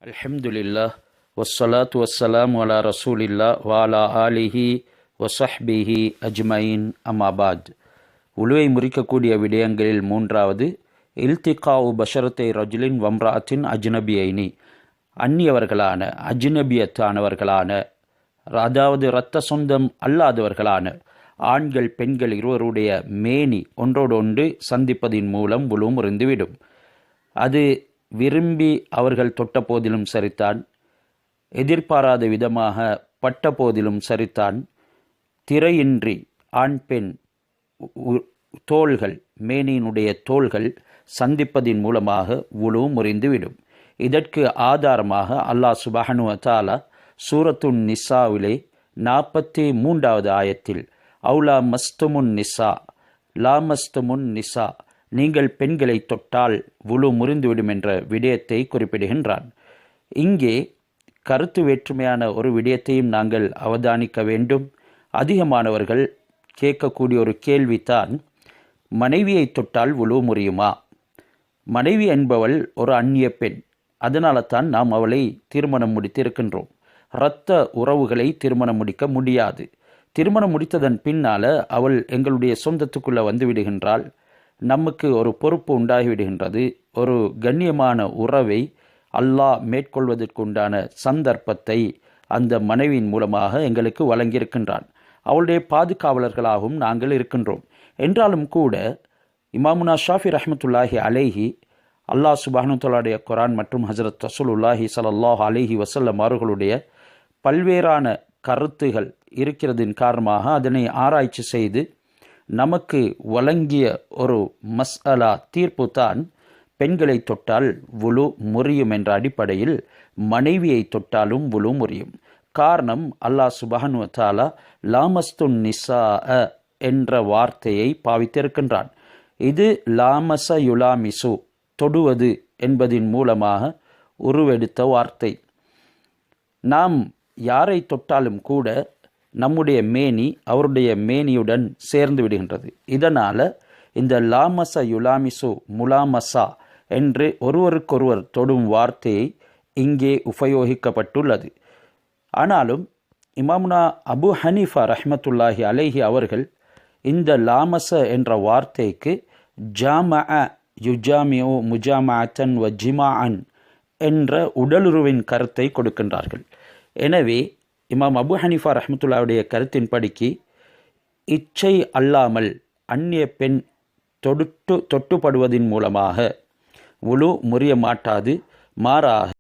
அல்ஹம்துலில்லாஹ் வஸ்ஸலாத்து வஸ்ஸலாமு அலா ரசூலில்லாஹ் வஅலா ஆலிஹி வஸஹ்பிஹி அஜ்மயின் அம்மாபாத். உழுவை முறிக்கக்கூடிய விடயங்களில் மூன்றாவது இல்திகாவு பஷரத்தை ரஜுலின் வம்ராத்தின் அஜ்னபியைனி, அந்நியவர்களான அஜ்னபியத்தானவர்களான, அதாவது இரத்த சொந்தம் அல்லாதவர்களான ஆண்கள் பெண்கள் இருவருடைய மேனி ஒன்றோடொன்று சந்திப்பதின் மூலம் உழு முறிந்துவிடும். அது விரும்பி அவர்கள் தொட்ட போதிலும் சரித்தான், எதிர்பாராத விதமாக பட்ட போதிலும் சரித்தான், திரையின்றி ஆண் பெண் தோள்கள் மேனியினுடைய தோள்கள் சந்திப்பதின் மூலமாக உழு முறிந்துவிடும். இதற்கு ஆதாரமாக அல்லாஹ் சுப்ஹானஹு வ தஆலா சூரத்துன் நிசாவிலே 43வது ஆயத்தில் அவுலா மஸ்துமுன் நிசா லா மஸ்துமுன் நிசா, நீங்கள் பெண்களை தொட்டால் உழு முறிந்துவிடும் என்ற விடயத்தை குறிப்பிடுகின்றான். இங்கே கருத்து வேற்றுமையான ஒரு விடயத்தையும் நாங்கள் அவதானிக்க வேண்டும். அதிகமானவர்கள் கேட்கக்கூடிய ஒரு கேள்வித்தான், மனைவியை தொட்டால் உழு முறியுமா? மனைவி என்பவள் ஒரு அந்நிய பெண், அதனால தான் நாம் அவளை திருமணம் முடித்திருக்கின்றோம். இரத்த உறவுகளை திருமணம் முடிக்க முடியாது. திருமணம் முடித்ததன் பின்னால் அவள் எங்களுடைய சொந்தத்துக்குள்ளே வந்து விடுகின்றாள். நமக்கு ஒரு பொறுப்பு உண்டாகிவிடுகின்றது. ஒரு கண்ணியமான உறவை அல்லாஹ் மேற்கொள்வதற்குண்டான சந்தர்ப்பத்தை அந்த மனைவியின் மூலமாக எங்களுக்கு வழங்கியிருக்கின்றான். அவளுடைய பாதுகாவலர்களாகவும் நாங்கள் இருக்கின்றோம். என்றாலும் கூட இமாமுனா ஷாஃபி ரஹ்மத்துல்லாஹி அலைஹி, அல்லாஹ் சுப்ஹானஹு வ தஆலாவுடைய குர்ஆன் மற்றும் ஹஜ்ரத் ரசூலுல்லாஹி ஸல்லல்லாஹு அலைஹி வஸல்லம் அவர்களுடைய பல்வேறான கருத்துகள் இருக்கிறதின் காரணமாக அதனை ஆராய்ச்சி செய்து நமக்கு வழங்கிய ஒரு மஸ்அலா தீர்ப்பு தான், பெண்களை தொட்டால் உழு முறியும் என்ற அடிப்படையில் மனைவியை தொட்டாலும் உழு முறியும். காரணம், அல்லாஹ் சுப்ஹானஹு வ தஆலா லாமஸ்துன் நிசா என்ற வார்த்தையை பாவித்திருக்கின்றான். இது லாமச யுலாமிசு, தொடுவது என்பதின் மூலமாக உருவெடுத்த வார்த்தை. நாம் யாரை தொட்டாலும் கூட நம்முடைய மேனி அவருடைய மேனியுடன் சேர்ந்து விடுகின்றது. இதனால் இந்த லாமச யுலாமிசு முலாமசா என்று ஒருவருக்கொருவர் தொடும் வார்த்தையை இங்கே உபயோகிக்கப்பட்டுள்ளது. ஆனாலும் இமாமுனா அபு ஹனீஃபா ரஹ்மத்துல்லாஹி அலைஹி அவர்கள் இந்த லாமச என்ற வார்த்தைக்கு ஜாமஅ யுஜாமிஉ முஜாமஅத்தன் வ ஜிமாஅன் என்ற உடலுறவின் கருத்தை கொடுக்கின்றார்கள். எனவே இமாம் அபு ஹனீஃபா ரஹ்மத்துல்லாவுடைய கருத்தின்படிக்கு இச்சை அல்லாமல் அந்நிய பெண் தொட்டுப்படுவதின் மூலமாக உழு முறிய மாட்டாது. மாறாக